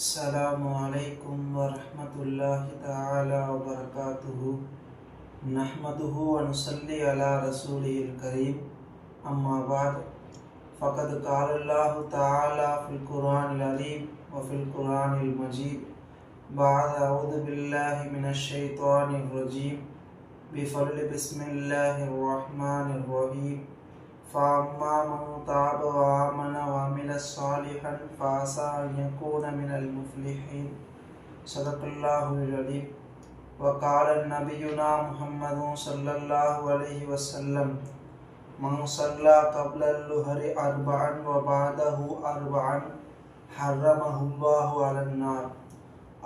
السلام عليكم ورحمة الله تعالى وبركاته. نحمده ونصلي على رسوله الكريم. أما بعد فقد قال الله تعالى في القرآن العظيم وفي القرآن المجيد بعد أعوذ بالله من الشيطان الرجيم بفضل بسم الله الرحمن الرحيم. فأما من تاب وآمن وعمل صالحا فعسى أن يكون من المفلحين. صدق الله العظيم. وقال نبينا محمد صلى الله عليه وسلم من صلى قبل الظهر أربعا وبعده أربعا حرمه الله على النار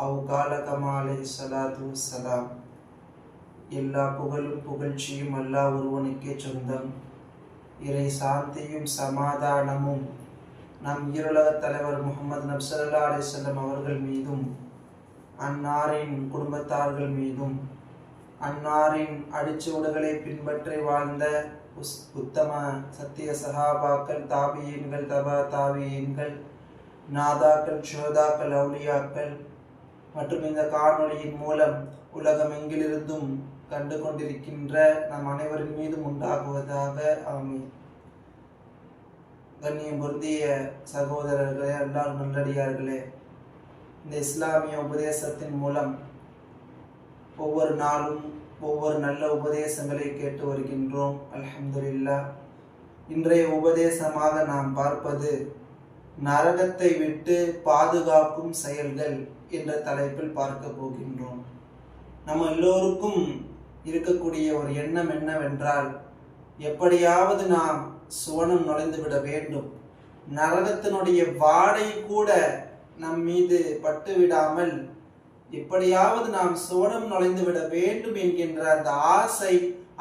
أو قال كما عليه الصلاة والسلام. எல்லா புகழும் புகழ்ச்சியும் அல்லாஹ் ஒருவனுக்கே சொந்தம். இறை சாந்தியும் சமாதானமும் நம் ஈருலக தலைவர் முகமது நபி ஸல்லல்லாஹு அலைஹி வஸல்லம் அவர்கள் மீதும் அன்னாரின் குடும்பத்தார்கள் மீதும் அன்னாரின் அடிச்சுவடுகளை பின்பற்றி வாழ்ந்த உத்தம சத்திய சஹாபாக்கள், தாபியீன்கள், தபா தாபியீன்கள், நாதாக்கள், ஷுஹதாக்கள், அவுலியாக்கள் மற்றும் இந்த காணொளியின் மூலம் உலகமெங்கிலிருந்தும் கண்டு கொண்டிருக்கின்ற நம் அனைவரின் மீதும் உண்டாகுவதாக. ஆமீன். கண்ணியம் பொருந்திய சகோதரர்களே, அல்லாஹ் நல்லடியார்களே, இந்த இஸ்லாமிய உபதேசத்தின் மூலம் ஒவ்வொரு நாளும் ஒவ்வொரு நல்ல உபதேசங்களை கேட்டு வருகின்றோம். அல்ஹம்துலில்லாஹ். இன்றைய உபதேசமாக நாம் பார்ப்பது நரகத்தை விட்டு பாதுகாக்கும் செயல்கள் என்ற தலைப்பில் பார்க்க போகின்றோம். நம்ம எல்லோருக்கும் இருக்கக்கூடிய ஒரு எண்ணம் என்னவென்றால், எப்படியாவது நாம் சுவனம் நுழைந்து விட வேண்டும், நரகத்தினுடைய வாடை கூட நம் மீது பட்டு விடாமல் எப்படியாவது நாம் சுவனம் நுழைந்து விட வேண்டும் என்கின்ற அந்த ஆசை,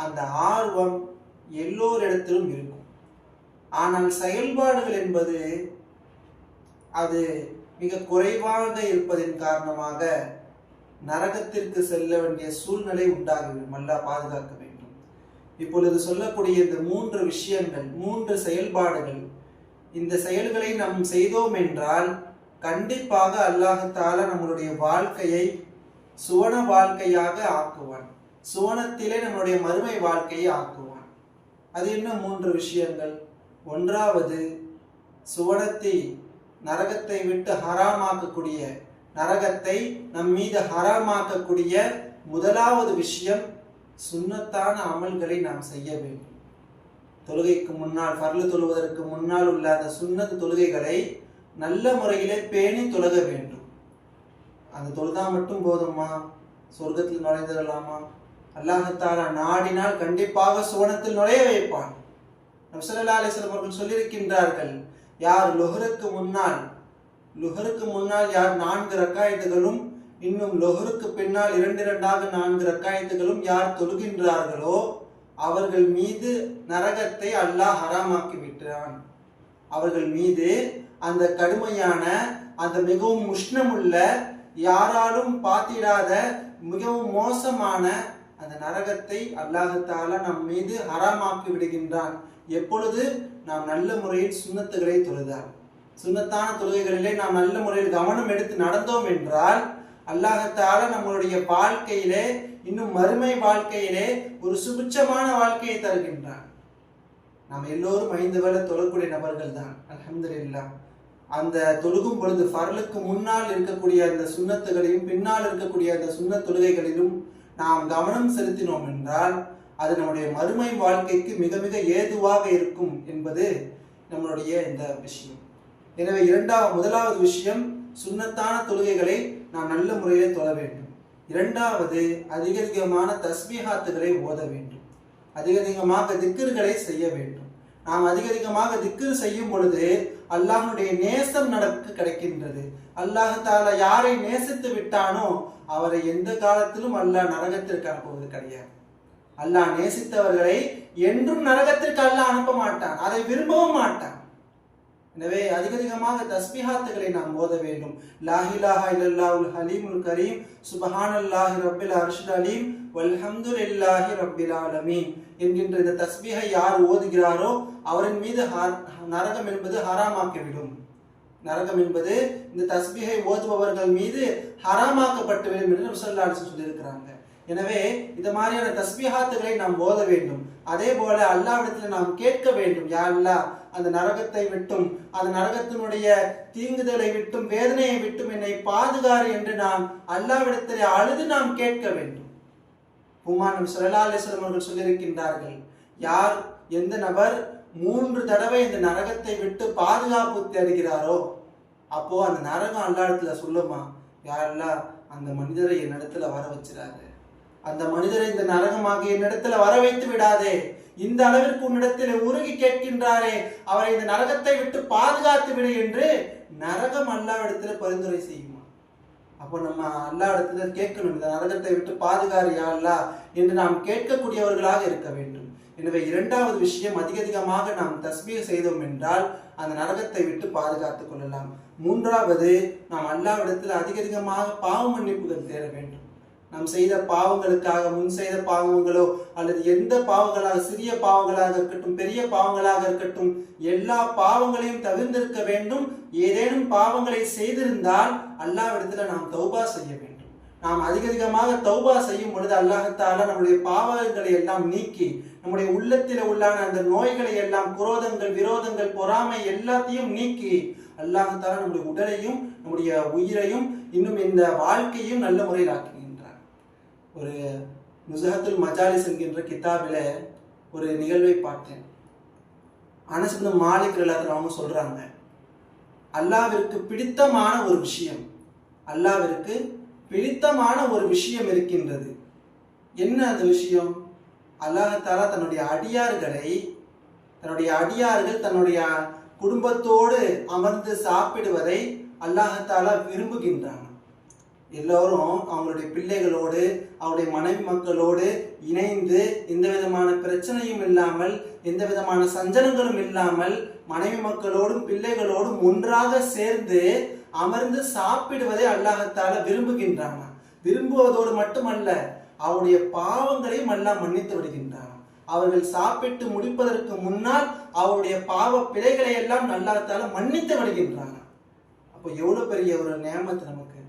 அந்த ஆர்வம் எல்லோரிடத்திலும் இருக்கும். ஆனால் செயல்பாடுகள் என்பது அது மிக குறைவாக இருப்பதன் காரணமாக நரகத்திற்கு செல்ல வேண்டிய சூழ்நிலை உண்டாகிவிடும். அல்லாஹ் பாதுகாக்க வேண்டும். இப்பொழுது சொல்லக்கூடிய இந்த 3 விஷயங்கள், 3 செயல்பாடுகள், இந்த செயல்களை நாம் செய்தோம் என்றால் கண்டிப்பாக அல்லாஹ் தஆலா நம்மளுடைய வாழ்க்கையை சுவன வாழ்க்கையாக ஆக்குவான். சுவனத்திலே நம்மளுடைய மறுமை வாழ்க்கையை ஆக்குவான். அது என்ன 3 விஷயங்கள்? ஒன்றாவது, சுவனத்தை நரகத்தை விட்டு ஹராமாக்கக்கூடிய, நரகத்தை நம் மீது ஹராமாக்கக்கூடிய முதலாவது விஷயம், சுன்னத்தான அமல்களை நாம் செய்ய வேண்டும். தொழுகைக்கு முன்னால், ஃபர்லு தொழுவதற்கு முன்னால் உள்ள அந்த சுன்னத் தொழுகைகளை நல்ல முறையிலே பேணி தொழுக வேண்டும். அந்த தொழுதா மட்டும் போதுமா? சொர்க்கத்தில் நுழைந்துடலாமா? அல்லாஹ் தஆலா நாடினால் கண்டிப்பாக சுவனத்தில் நுழைய வைப்பான். நபி ஸல்லல்லாஹு அலைஹி வஸல்லம் அவர்கள் சொல்லியிருக்கின்றார்கள், யார் லுஹருக்கு முன்னால் யார் 4 ரக்காயத்துகளும் இன்னும் லுஹருக்கு பின்னால் 2 4 ரக்காயத்துகளும் யார் தொழுகின்றார்களோ அவர்கள் மீது நரகத்தை அல்லாஹ் ஹராமாக்கி விட்டான். அவர்கள் மீது அந்த கடுமையான, அந்த மிகவும் உஷ்ணமுள்ள, யாராலும் பார்த்திடாத மிகவும் மோசமான அந்த நரகத்தை அல்லாஹ் தஆலா நம் மீது ஹராமாக்கி விடுகின்றான். எப்பொழுது நாம் நல்ல முறையில் சுன்னத்துகளை தொழுதால், சுன்னத்தான தொழுகைகளிலே நாம் நல்ல முறையில் கவனம் எடுத்து நடந்தோம் என்றால் அல்லாஹ் தஆலா நம்மளுடைய வாழ்க்கையிலே, இன்னும் மறுமை வாழ்க்கையிலே ஒரு சுபிட்சமான வாழ்க்கையை தருகின்றான். நாம் எல்லோரும் 5 வேளை தொழக்கூடிய நபர்கள் தான். அல்ஹம்துலில்லாஹ். அந்த தொழுகும் பொழுது ஃபர்லுக்கு முன்னால் இருக்கக்கூடிய அந்த சுன்னத்துகளையும் பின்னால் இருக்கக்கூடிய அந்த சுன்னத் தொழுகைகளிலும் நாம் கவனம் செலுத்தினோம் என்றால் அது நம்முடைய மறுமை வாழ்க்கைக்கு மிக மிக ஏதுவாக இருக்கும் என்பது நம்மளுடைய இந்த விஷயம். எனவே முதலாவது விஷயம், சுன்னத்தான தொழுகைகளை நாம் நல்ல முறையிலே தொழ வேண்டும். 2வது, அதிகமான தஸ்பீஹாத்துகளை ஓத வேண்டும். அதிகமாக திக்ர்களை செய்ய வேண்டும். நாம் அதிகமாக திக்ர் செய்யும் பொழுது அல்லாஹ்வுடைய நேசம் நமக்கு கிடைக்கின்றது. அல்லாஹ் தஆலா யாரை நேசித்து விட்டானோ அவரை எந்த காலத்திலும் அல்லாஹ் நரகத்திற்கு அனுப்புவது கிடையாது. அல்லாஹ் நேசித்தவர்களை என்றும் நரகத்திற்கு அல்லாஹ் அனுப்ப மாட்டான், அதை விரும்பவும் மாட்டான். எனவே அதிகமாக தஸ்பீஹாத்துகளை நாம் ஓத வேண்டும். லா இலாஹ இல்லல்லாஹுல் ஹலீமுல் கரீம், சுப்ஹானல்லாஹி ரப்பில் அர்ஷில் அலீம், வல்ஹம்துலில்லாஹி ரப்பில் ஆலமீன் என்கின்ற இந்த தஸ்பீஹை யார் ஓதுகிறாரோ அவரின் மீது நரகம் என்பது ஹராமாக்கிவிடும். நரகம் என்பது இந்த தஸ்பீஹை ஓதுபவர்கள் மீது ஹராமாக்கப்பட்டுவிடும் என்று நபி ஸல்லல்லாஹு அலைஹி வஸல்லம் சொல்லியிருக்கிறாங்க. எனவே இந்த மாதிரியான தஸ்பீஹாத்துகளை நாம் ஓத வேண்டும். அதே போல அல்லாஹ்விடத்தில் நாம் கேட்க வேண்டும், யா அல்லாஹ் அந்த நரகத்தை விட்டும் அந்த நரகத்தினுடைய தீங்குதலை விட்டும் வேதனையை விட்டும் என்னை பாதுகாரு என்று நாம் அல்லாஹ்விடத்தில் அழுது நாம் கேட்க வேண்டும். நபி ஸல்லல்லாஹு அலைஹி வஸல்லம் அவர்கள் சொல்லியிருக்கின்றார்கள், யார் எந்த நபர் 3 தடவை இந்த நரகத்தை விட்டு பாதுகாப்பு தேடுகிறாரோ அப்போ அந்த நரகம் அல்லாஹ்விடத்துல சொல்லுமா, யா அல்லாஹ் அந்த மனிதரை என்னிடத்துல வர வச்சிடாதே, அந்த மனிதரை இந்த நரகமாக என்னிடத்துல வர வைத்து விடாதே, இந்த அளவிற்கு உன்னிடத்தில் உருகி கேட்கின்றாரே அவரை இந்த நரகத்தை விட்டு பாதுகாத்து விடு என்று நரகம் அல்லாஹ்விடத்துல பரிந்துரை செய்யுமா. அப்போ நம்ம அல்லாஹ்விடத்துல கேட்கணும், இந்த நரகத்தை விட்டு பாதுகாரு யா அல்லாஹ் என்று நாம் கேட்கக்கூடியவர்களாக இருக்க வேண்டும். எனவே இரண்டாவது விஷயம், அதிகமாக நாம் தஸ்பீஹ் செய்தோம் என்றால் அந்த நரகத்தை விட்டு பாதுகாத்துக் கொள்ளலாம். மூன்றாவது, நாம் அல்லாஹ்விடத்தில் அதிகமாக பாவ மன்னிப்புகள் தேட வேண்டும். நாம் செய்த பாவங்களுக்காக, முன் செய்த பாவங்களோ அல்லது எந்த பாவங்களாக, சிறிய பாவங்களாக இருக்கட்டும் பெரிய பாவங்களாக இருக்கட்டும், எல்லா பாவங்களையும் தவிர்த்திருக்க வேண்டும். ஏதேனும் பாவங்களை செய்திருந்தால் அல்லாஹ்விடத்தில் நாம் தௌபா செய்ய வேண்டும். நாம் அதிகமாக தௌபா செய்யும் பொழுது அல்லாஹ் தஆலா நம்முடைய பாவங்களை எல்லாம் நீக்கி நம்முடைய உள்ளத்தில் உள்ளான அந்த நோய்களை எல்லாம், குரோதங்கள், விரோதங்கள், பொறாமை எல்லாத்தையும் நீக்கி அல்லாஹ் தஆலா நம்முடைய உடலையும் நம்முடைய உயிரையும் இன்னும் இந்த வாழ்க்கையும் நல்ல முறையில் ஆக்குகின்றார். ஒரு நுஸஹத்துல் மஜாலிஸ் என்கின்ற கிதாபில ஒரு நிகழ்வை பார்த்தேன். அனஸ் இப்னு மாலிக் ரலியல்லாஹு அன்ஹு சொல்றாங்க, அல்லாஹ்விற்கு பிடித்தமான ஒரு விஷயம், அல்லாஹ்விற்கு பிடித்தமான ஒரு விஷயம் இருக்கின்றது. என்ன அந்த விஷயம்? அல்லாஹ் தஆலா தன்னுடைய அடியார்கள் தன்னுடைய குடும்பத்தோடு அமர்ந்து சாப்பிடுவதை அல்லாஹ் தஆலா விரும்புகின்றான். எல்லோரும் அவங்களுடைய பிள்ளைகளோடு அவருடைய மனைவி மக்களோடு இணைந்து எந்த விதமான பிரச்சனையும் இல்லாமல், எந்த விதமான சஞ்சலங்களும் இல்லாமல், மனைவி மக்களோடும் பிள்ளைகளோடும் ஒன்றாக சேர்ந்து அமர்ந்து சாப்பிடுவதை அல்லாஹ் தஆலா விரும்புகின்றான். விரும்புவதோடு மட்டுமல்ல, அவருடைய பாவங்களையும் அல்லாஹ் மன்னித்து விடுகின்றான். அவர்கள் சாப்பிட்டு முடிப்பதற்கு முன்னால் அவருடைய பாவ பிழைகளை எல்லாம் அல்லாஹ் தஆலா மன்னித்து விடுகின்றான். அப்போ எவ்வளவு பெரிய ஒரு நியமத் நமக்கு.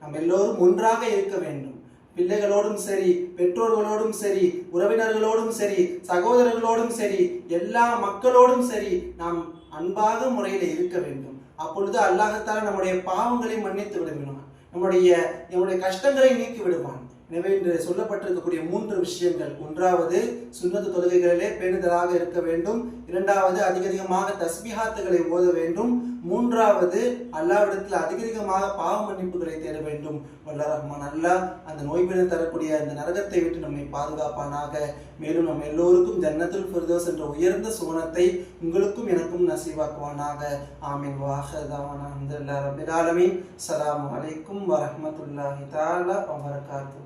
நம்ம எல்லோரும் ஒன்றாக இருக்க வேண்டும். பிள்ளைகளோடும் சரி, பெற்றோர்களோடும் சரி, உறவினர்களோடும் சரி, சகோதரர்களோடும் சரி, எல்லா மக்களோடும் சரி நாம் அன்பாக முறையில் இருக்க வேண்டும். அப்பொழுது அல்லாஹ் தஆலா நம்முடைய பாவங்களை மன்னித்து விடுவான், நம்முடைய கஷ்டங்களை நீக்கி விடுவான். எனவே இன்று சொல்லப்பட்டிருக்கக்கூடிய 3 விஷயங்கள், ஒன்றாவது சுன்னத்து தொழுகைகளிலே பேணுதலாக இருக்க வேண்டும். இரண்டாவது அதிகமாக தஸ்பீஹாத்துகளை ஓத வேண்டும். மூன்றாவது அல்லாஹ்விடத்தில் அதிகமாக பாவ மன்னிப்புகளை தேட வேண்டும். வல்லர் ரஹ்மான் அல்லாஹ் அந்த நோய்பினை தரக்கூடிய அந்த நரகத்தை விட்டு நம்மை பாதுகாப்பானாக. மேலும் நம்ம எல்லோருக்கும் ஜன்னத்துல் ஃபிர்தௌஸ் என்ற உயர்ந்த சுவனத்தை உங்களுக்கும் எனக்கும் நசீவாக்குவானாக. ஆமீன். வாஹிர் தஅவானா அல்ஹம்துலில்லாஹி ரப்பில் ஆலமீன். அஸ்ஸலாமு அலைக்கும் வரஹ்மத்துல்லாஹி தஆலா வ பரகாத்துஹு.